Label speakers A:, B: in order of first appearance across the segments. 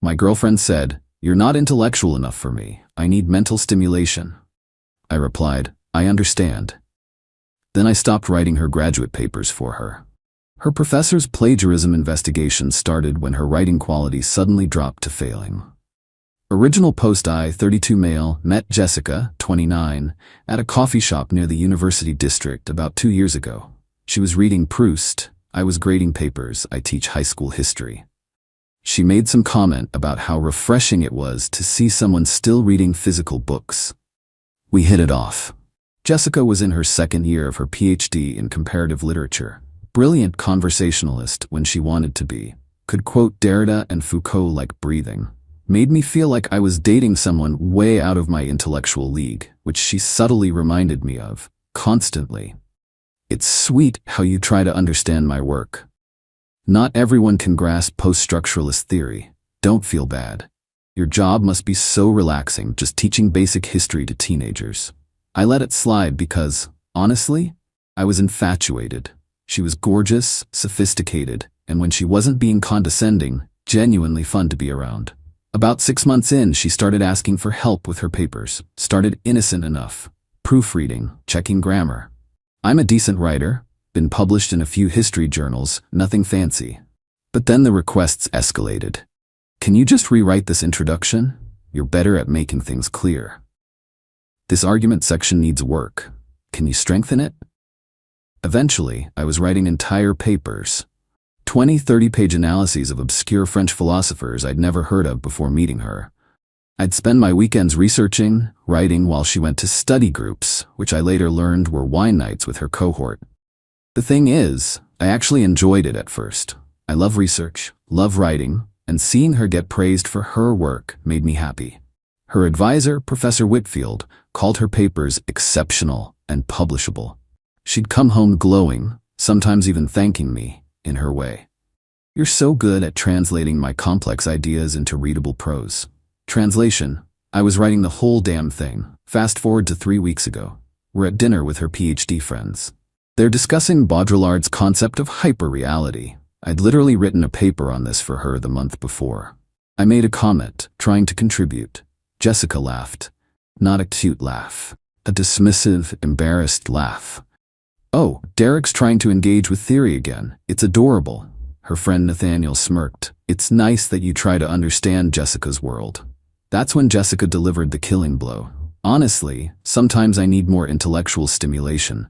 A: My girlfriend said, "You're not intellectual enough for me. I need mental stimulation." I replied, "I understand." Then I stopped writing her graduate papers for her. Her professor's plagiarism investigation started when her writing quality suddenly dropped to failing. Original post: I, 32 male, met Jessica, 29, at a coffee shop near the University District about 2 years ago. She was reading Proust. I was grading papers. I teach high school history. She made some comment about how refreshing it was to see someone still reading physical books. We hit it off. Jessica was in her second year of her PhD in comparative literature. Brilliant conversationalist when she wanted to be. Could quote Derrida and Foucault like breathing. Made me feel like I was dating someone way out of my intellectual league, which she subtly reminded me of, constantly. It's sweet how you try to understand my work. Not everyone can grasp post-structuralist theory. Don't feel bad. Your job must be so relaxing just teaching basic history to teenagers. I let it slide because, honestly, I was infatuated. She was gorgeous, sophisticated, and when she wasn't being condescending, genuinely fun to be around. About 6 months in, she started asking for help with her papers. Started innocent enough. Proofreading, checking grammar. I'm a decent writer, been published in a few history journals, nothing fancy. But then the requests escalated. "Can you just rewrite this introduction? You're better at making things clear. This argument section needs work. Can you strengthen it?" Eventually, I was writing entire papers. 20, 30-page analyses of obscure French philosophers I'd never heard of before meeting her. I'd spend my weekends researching, writing while she went to study groups, which I later learned were wine nights with her cohort. The thing is, I actually enjoyed it at first. I love research, love writing, and seeing her get praised for her work made me happy. Her advisor, Professor Whitfield, called her papers exceptional and publishable. She'd come home glowing, sometimes even thanking me, in her way. "You're so good at translating my complex ideas into readable prose." Translation: I was writing the whole damn thing. Fast forward to 3 weeks ago. We're at dinner with her PhD friends. They're discussing Baudrillard's concept of hyperreality. I'd literally written a paper on this for her the month before. I made a comment, trying to contribute. Jessica laughed. Not a cute laugh. A dismissive, embarrassed laugh. "Oh, Derek's trying to engage with theory again. It's adorable." Her friend Nathaniel smirked. "It's nice that you try to understand Jessica's world." That's when Jessica delivered the killing blow. "Honestly, sometimes I need more intellectual stimulation.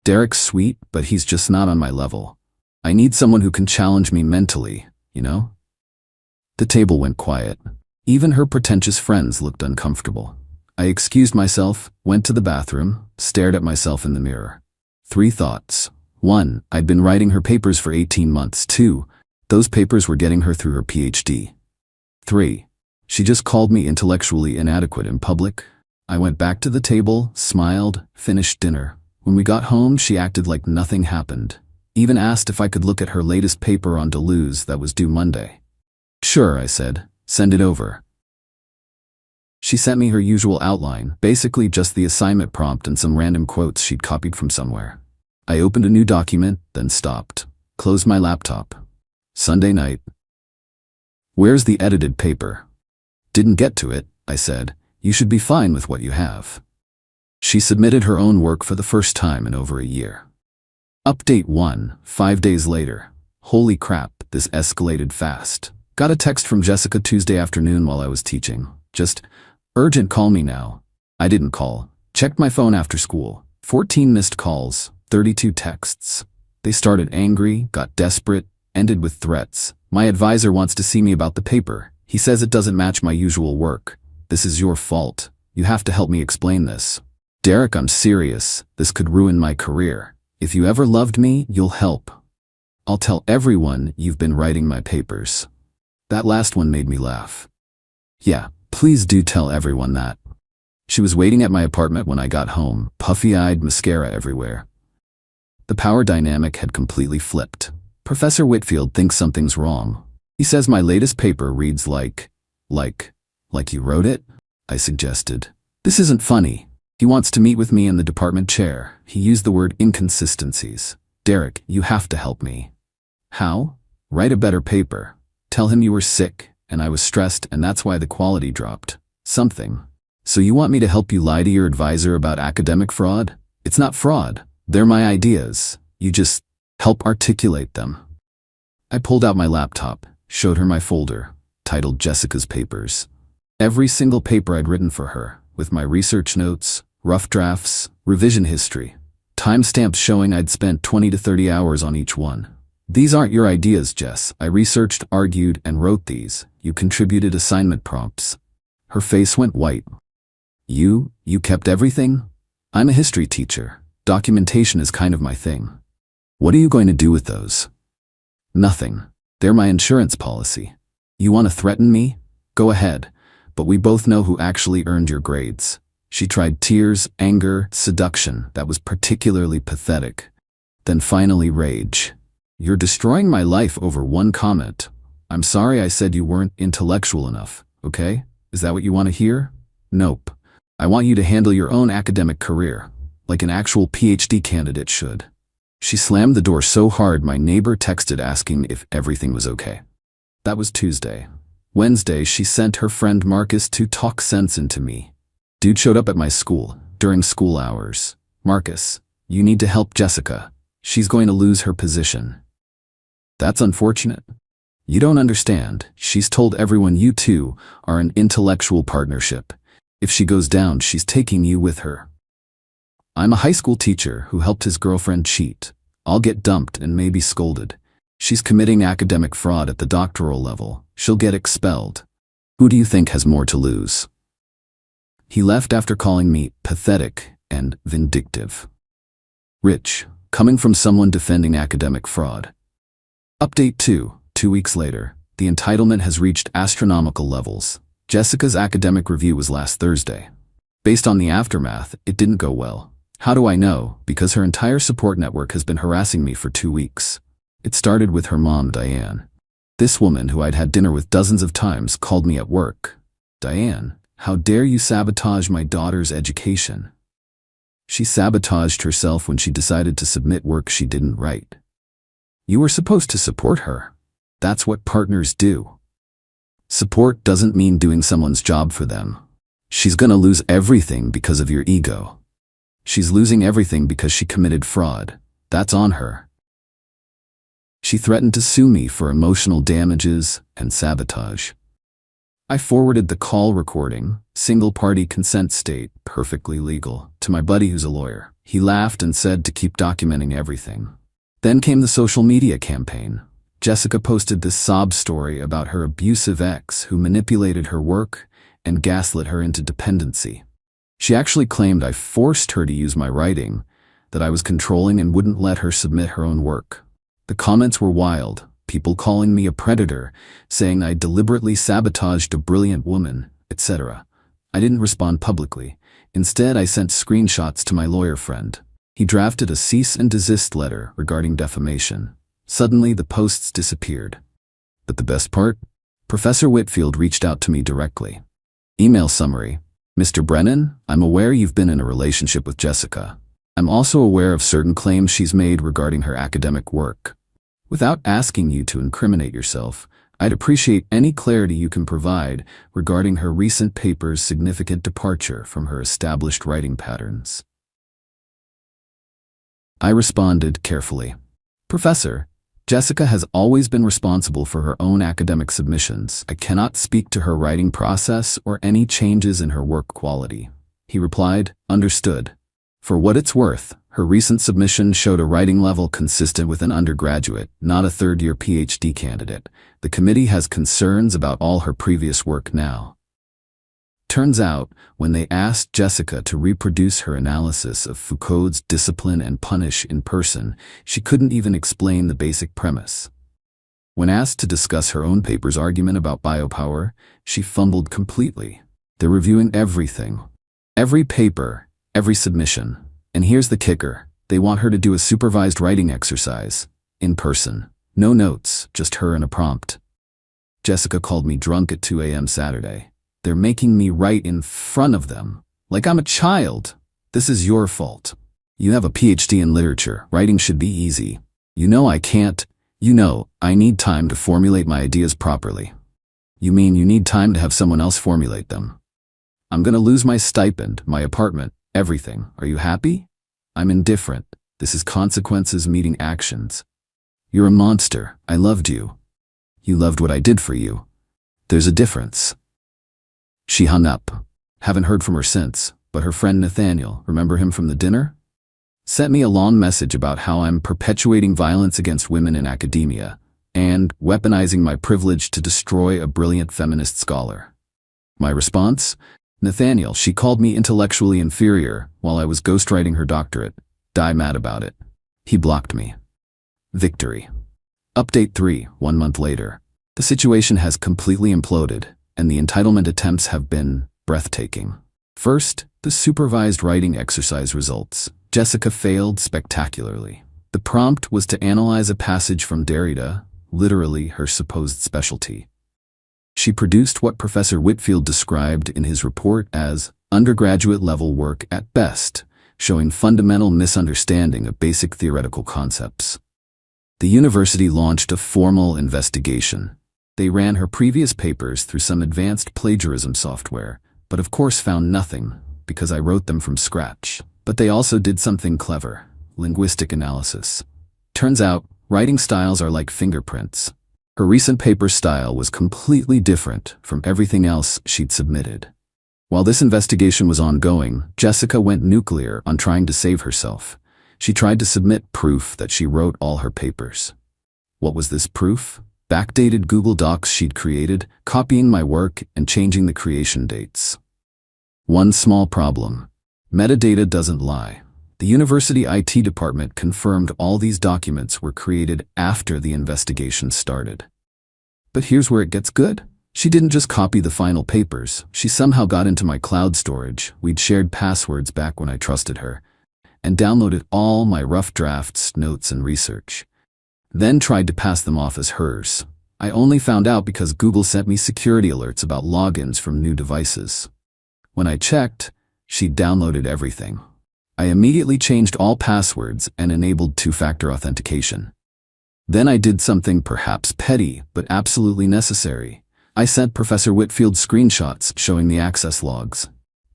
A: Derek's sweet, but he's just not on my level. I need someone who can challenge me mentally, you know?" The table went quiet. Even her pretentious friends looked uncomfortable. I excused myself, went to the bathroom, stared at myself in the mirror. 3 thoughts. 1. I'd been writing her papers for 18 months. 2. Those papers were getting her through her PhD. 3. She just called me intellectually inadequate in public. I went back to the table, smiled, finished dinner. When we got home, she acted like nothing happened. Even asked if I could look at her latest paper on Deleuze that was due Monday. "Sure," I said. "Send it over." She sent me her usual outline, basically just the assignment prompt and some random quotes she'd copied from somewhere. I opened a new document, then stopped. Closed my laptop. Sunday night. "Where's the edited paper?" "Didn't get to it," I said. "You should be fine with what you have." She submitted her own work for the first time in over a year. Update 1, 5 days later. Holy crap, this escalated fast. Got a text from Jessica Tuesday afternoon while I was teaching. Just, "Urgent, call me now." I didn't call. Checked my phone after school. 14 missed calls, 32 texts. They started angry, got desperate, ended with threats. "My advisor wants to see me about the paper. He says it doesn't match my usual work. This is your fault. You have to help me explain this. Derek, I'm serious. This could ruin my career. If you ever loved me, you'll help. I'll tell everyone you've been writing my papers." That last one made me laugh. Yeah, please do tell everyone that. She was waiting at my apartment when I got home, puffy-eyed, mascara everywhere. The power dynamic had completely flipped. Professor Whitfield thinks something's wrong. He says my latest paper reads like you wrote it? I suggested. This isn't funny. He wants to meet with me in the department chair. He used the word inconsistencies. "Derek, you have to help me." "How?" "Write a better paper. Tell him you were sick. and I was stressed, and that's why the quality dropped. Something. So you want me to help you lie to your advisor about academic fraud? It's not fraud. They're my ideas. You just help articulate them. I pulled out my laptop, showed her my folder, titled Jessica's Papers. Every single paper I'd written for her, with my research notes, rough drafts, revision history, timestamps showing I'd spent 20 to 30 hours on each one. These aren't your ideas, Jess. I researched, argued, and wrote these. You contributed assignment prompts. Her face went white. You kept everything? I'm a history teacher. Documentation is kind of my thing. What are you going to do with those? Nothing. They're my insurance policy. You want to threaten me? Go ahead. But we both know who actually earned your grades. She tried tears, anger, seduction. That was particularly pathetic. Then finally rage. You're destroying my life over one comment. I'm sorry I said you weren't intellectual enough, okay? Is that what you want to hear? Nope. I want you to handle your own academic career, like an actual PhD candidate should. She slammed the door so hard my neighbor texted asking if everything was okay. That was Tuesday. Wednesday, she sent her friend Marcus to talk sense into me. Dude showed up at my school, during school hours. Marcus, you need to help Jessica. She's going to lose her position. That's unfortunate. You don't understand. She's told everyone you two are an intellectual partnership. If she goes down, she's taking you with her. I'm a high school teacher who helped his girlfriend cheat. I'll get dumped and maybe scolded. She's committing academic fraud at the doctoral level. She'll get expelled. Who do you think has more to lose? He left after calling me pathetic and vindictive. Rich, coming from someone defending academic fraud. Update 2. 2 weeks later, the entitlement has reached astronomical levels. Jessica's academic review was last Thursday. Based on the aftermath, it didn't go well. How do I know? Because her entire support network has been harassing me for 2 weeks. It started with her mom, Diane. This woman, who I'd had dinner with dozens of times, called me at work. Diane, how dare you sabotage my daughter's education? She sabotaged herself when she decided to submit work she didn't write. You were supposed to support her. That's what partners do. Support doesn't mean doing someone's job for them. She's gonna lose everything because of your ego. She's losing everything because she committed fraud. That's on her. She threatened to sue me for emotional damages and sabotage. I forwarded the call recording, single-party consent state, perfectly legal, to my buddy who's a lawyer. He laughed and said to keep documenting everything. Then came the social media campaign. Jessica posted this sob story about her abusive ex who manipulated her work and gaslit her into dependency. She actually claimed I forced her to use my writing, that I was controlling and wouldn't let her submit her own work. The comments were wild, people calling me a predator, saying I deliberately sabotaged a brilliant woman, etc. I didn't respond publicly. Instead, I sent screenshots to my lawyer friend. He drafted a cease and desist letter regarding defamation. Suddenly, the posts disappeared. But the best part? Professor Whitfield reached out to me directly. Email summary. Mr. Brennan, I'm aware you've been in a relationship with Jessica. I'm also aware of certain claims she's made regarding her academic work. Without asking you to incriminate yourself, I'd appreciate any clarity you can provide regarding her recent paper's significant departure from her established writing patterns. I responded carefully. Professor, Jessica has always been responsible for her own academic submissions. I cannot speak to her writing process or any changes in her work quality. He replied, understood. For what it's worth, her recent submission showed a writing level consistent with an undergraduate, not a third-year PhD candidate. The committee has concerns about all her previous work now. Turns out, when they asked Jessica to reproduce her analysis of Foucault's Discipline and Punish in person, she couldn't even explain the basic premise. When asked to discuss her own paper's argument about biopower, she fumbled completely. They're reviewing everything. Every paper, every submission. And here's the kicker. They want her to do a supervised writing exercise. In person. No notes, just her and a prompt. Jessica called me drunk at 2 a.m. Saturday. They're making me write in front of them. Like I'm a child. This is your fault. You have a PhD in literature. Writing should be easy. You know I can't. You know, I need time to formulate my ideas properly. You mean you need time to have someone else formulate them? I'm gonna lose my stipend, my apartment, everything. Are you happy? I'm indifferent. This is consequences meeting actions. You're a monster. I loved you. You loved what I did for you. There's a difference. She hung up. Haven't heard from her since, but her friend Nathaniel, remember him from the dinner? Sent me a long message about how I'm perpetuating violence against women in academia and weaponizing my privilege to destroy a brilliant feminist scholar. My response? Nathaniel, she called me intellectually inferior while I was ghostwriting her doctorate. Die mad about it. He blocked me. Victory. Update 3, 1 month later. The situation has completely imploded, and the entitlement attempts have been breathtaking. First, the supervised writing exercise results. Jessica failed spectacularly. The prompt was to analyze a passage from Derrida, literally her supposed specialty. She produced what Professor Whitfield described in his report as undergraduate-level work at best, showing fundamental misunderstanding of basic theoretical concepts. The university launched a formal investigation. They ran her previous papers through some advanced plagiarism software, but of course found nothing, because I wrote them from scratch. But they also did something clever: linguistic analysis. Turns out, writing styles are like fingerprints. Her recent paper style was completely different from everything else she'd submitted. While this investigation was ongoing, Jessica went nuclear on trying to save herself. She tried to submit proof that she wrote all her papers. What was this proof? Backdated Google Docs she'd created, copying my work and changing the creation dates. One small problem. Metadata doesn't lie. The university IT department confirmed all these documents were created after the investigation started. But here's where it gets good. She didn't just copy the final papers. She somehow got into my cloud storage, we'd shared passwords back when I trusted her, and downloaded all my rough drafts, notes, and research. Then tried to pass them off as hers. I only found out because Google sent me security alerts about logins from new devices. When I checked, she'd downloaded everything. I immediately changed all passwords and enabled two-factor authentication. Then I did something perhaps petty, but absolutely necessary. I sent Professor Whitfield screenshots showing the access logs.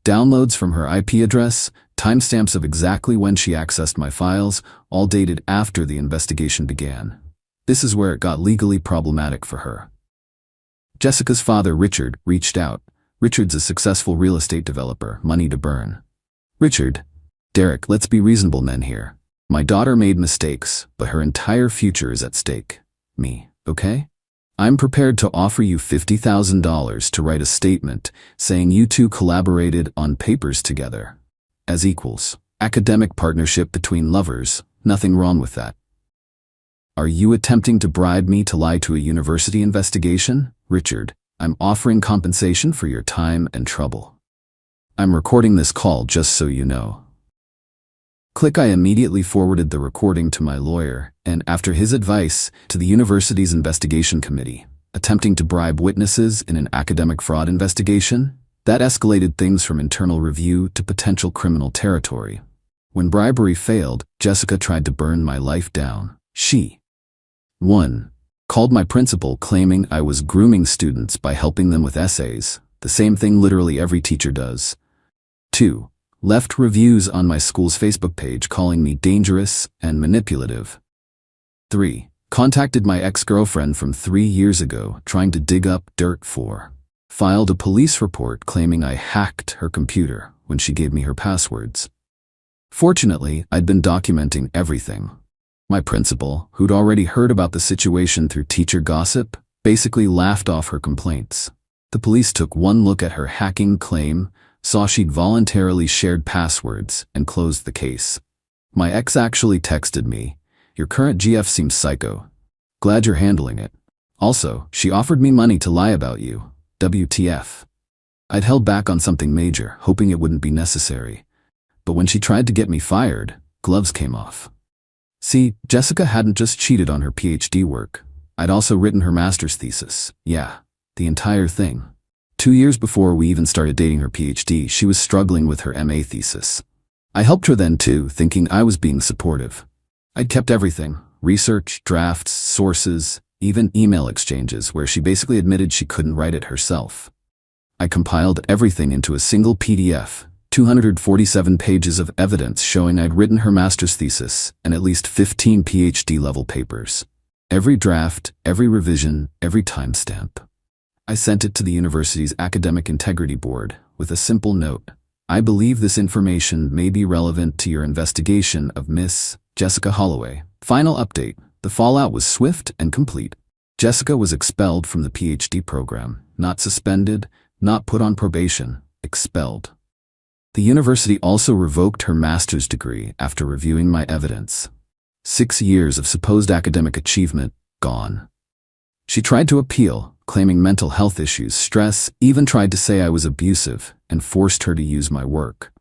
A: Downloads from her IP address, timestamps of exactly when she accessed my files, all dated after the investigation began. This is where it got legally problematic for her. Jessica's father, Richard, reached out. Richard's a successful real estate developer, money to burn. Richard, Derek, let's be reasonable men here. My daughter made mistakes, but her entire future is at stake. Me, okay? I'm prepared to offer you $50,000 to write a statement saying you two collaborated on papers together. As equals. Academic partnership between lovers, nothing wrong with that. Are you attempting to bribe me to lie to a university investigation? Richard, I'm offering compensation for your time and trouble. I'm recording this call just so you know. Click. I immediately forwarded the recording to my lawyer and, after his advice, to the university's investigation committee. Attempting to bribe witnesses in an academic fraud investigation? That escalated things from internal review to potential criminal territory. When bribery failed, Jessica tried to burn my life down. She 1. Called my principal claiming I was grooming students by helping them with essays, the same thing literally every teacher does. 2. Left reviews on my school's Facebook page calling me dangerous and manipulative. 3. Contacted my ex-girlfriend from 3 years ago trying to dig up dirt. 4. Filed a police report claiming I hacked her computer when she gave me her passwords. Fortunately, I'd been documenting everything. My principal, who'd already heard about the situation through teacher gossip, basically laughed off her complaints. The police took one look at her hacking claim, saw she'd voluntarily shared passwords, and closed the case. My ex actually texted me, "Your current GF seems psycho. Glad you're handling it. Also, she offered me money to lie about you. WTF. I'd held back on something major, hoping it wouldn't be necessary. But when she tried to get me fired, gloves came off." See, Jessica hadn't just cheated on her PhD work. I'd also written her master's thesis. Yeah, the entire thing. 2 years before we even started dating her PhD, she was struggling with her MA thesis. I helped her then too, thinking I was being supportive. I'd kept everything: research, drafts, sources, even email exchanges where she basically admitted she couldn't write it herself. I compiled everything into a single PDF, 247 pages of evidence showing I'd written her master's thesis and at least 15 PhD-level papers. Every draft, every revision, every timestamp. I sent it to the university's Academic Integrity Board with a simple note. I believe this information may be relevant to your investigation of Miss Jessica Holloway. Final update. The fallout was swift and complete. Jessica was expelled from the PhD program, not suspended, not put on probation, expelled. The university also revoked her master's degree after reviewing my evidence. 6 years of supposed academic achievement, gone. She tried to appeal, claiming mental health issues, stress, even tried to say I was abusive, and forced her to use my work.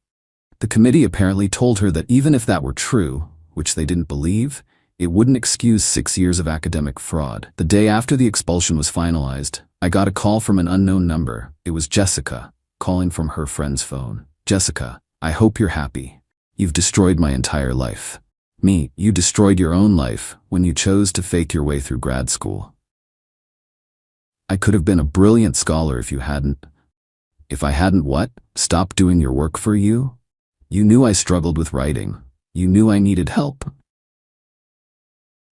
A: The committee apparently told her that even if that were true, which they didn't believe, it wouldn't excuse 6 years of academic fraud. The day after the expulsion was finalized, I got a call from an unknown number. It was Jessica, calling from her friend's phone. Jessica, I hope you're happy. You've destroyed my entire life. Me, you destroyed your own life when you chose to fake your way through grad school. I could have been a brilliant scholar if you hadn't. If I hadn't what? Stopped doing your work for you? You knew I struggled with writing. You knew I needed help.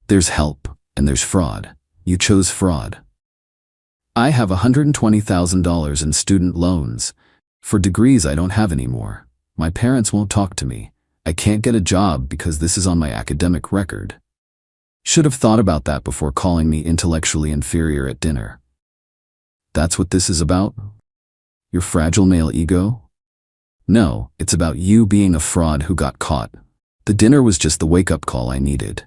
A: There's help, and there's fraud. You chose fraud. I have $120,000 in student loans. For degrees I don't have anymore. My parents won't talk to me. I can't get a job because this is on my academic record. Should have thought about that before calling me intellectually inferior at dinner. That's what this is about? Your fragile male ego? No, it's about you being a fraud who got caught. The dinner was just the wake-up call I needed.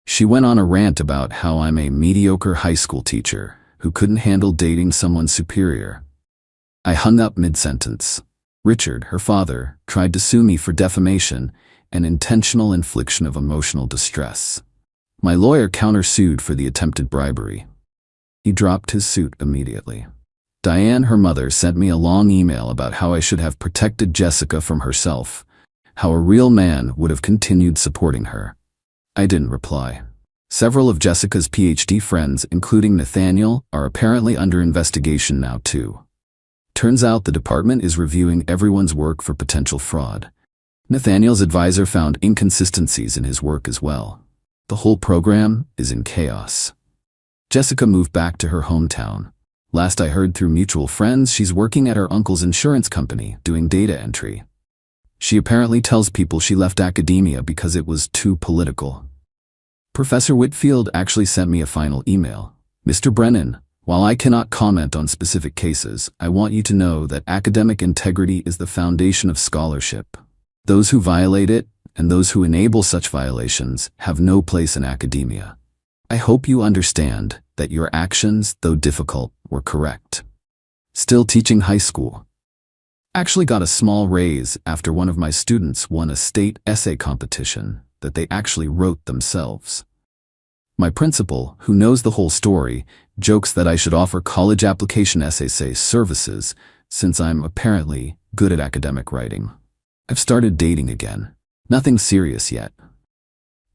A: She went on a rant about how I'm a mediocre high school teacher who couldn't handle dating someone superior. I hung up mid-sentence. Richard, her father, tried to sue me for defamation and intentional infliction of emotional distress. My lawyer countersued for the attempted bribery. He dropped his suit immediately. Diane, her mother, sent me a long email about how I should have protected Jessica from herself, how a real man would have continued supporting her. I didn't reply. Several of Jessica's PhD friends, including Nathaniel, are apparently under investigation now too. Turns out the department is reviewing everyone's work for potential fraud. Nathaniel's advisor found inconsistencies in his work as well. The whole program is in chaos. Jessica moved back to her hometown. Last I heard through mutual friends, she's working at her uncle's insurance company, doing data entry. She apparently tells people she left academia because it was too political. Professor Whitfield actually sent me a final email. Mr. Brennan, while I cannot comment on specific cases, I want you to know that academic integrity is the foundation of scholarship. Those who violate it, and those who enable such violations, have no place in academia. I hope you understand that your actions, though difficult, were correct. Still teaching high school. Actually got a small raise after one of my students won a state essay competition that they actually wrote themselves. My principal, who knows the whole story, jokes that I should offer college application essay services since I'm apparently good at academic writing. I've started dating again. Nothing serious yet.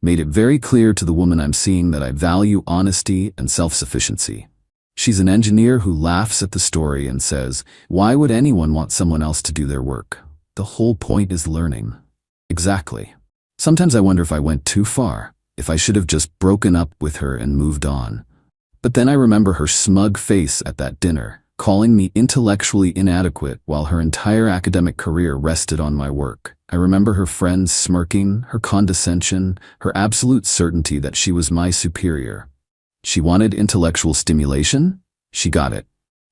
A: Made it very clear to the woman I'm seeing that I value honesty and self-sufficiency. She's an engineer who laughs at the story and says, "Why would anyone want someone else to do their work? The whole point is learning." Exactly. Sometimes I wonder if I went too far, if I should have just broken up with her and moved on. But then I remember her smug face at that dinner, calling me intellectually inadequate while her entire academic career rested on my work. I remember her friends smirking, her condescension, her absolute certainty that she was my superior. She wanted intellectual stimulation? She got it.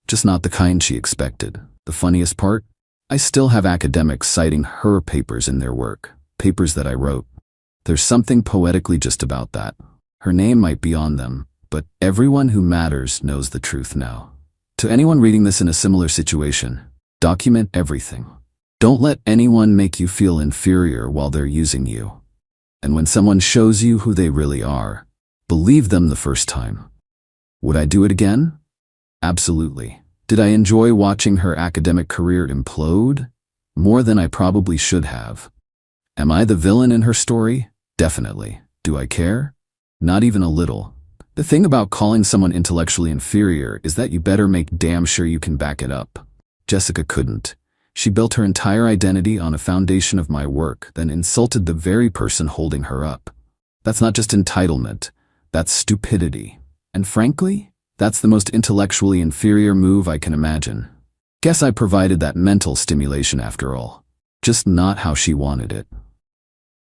A: Just not the kind she expected. The funniest part? I still have academics citing her papers in their work, papers that I wrote. There's something poetically just about that. Her name might be on them, but everyone who matters knows the truth now. To anyone reading this in a similar situation, document everything. Don't let anyone make you feel inferior while they're using you. And when someone shows you who they really are, believe them the first time. Would I do it again? Absolutely. Did I enjoy watching her academic career implode? More than I probably should have. Am I the villain in her story? Definitely. Do I care? Not even a little. The thing about calling someone intellectually inferior is that you better make damn sure you can back it up. Jessica couldn't. She built her entire identity on a foundation of my work, then insulted the very person holding her up. That's not just entitlement, that's stupidity. And frankly, that's the most intellectually inferior move I can imagine. Guess I provided that mental stimulation after all. Just not how she wanted it.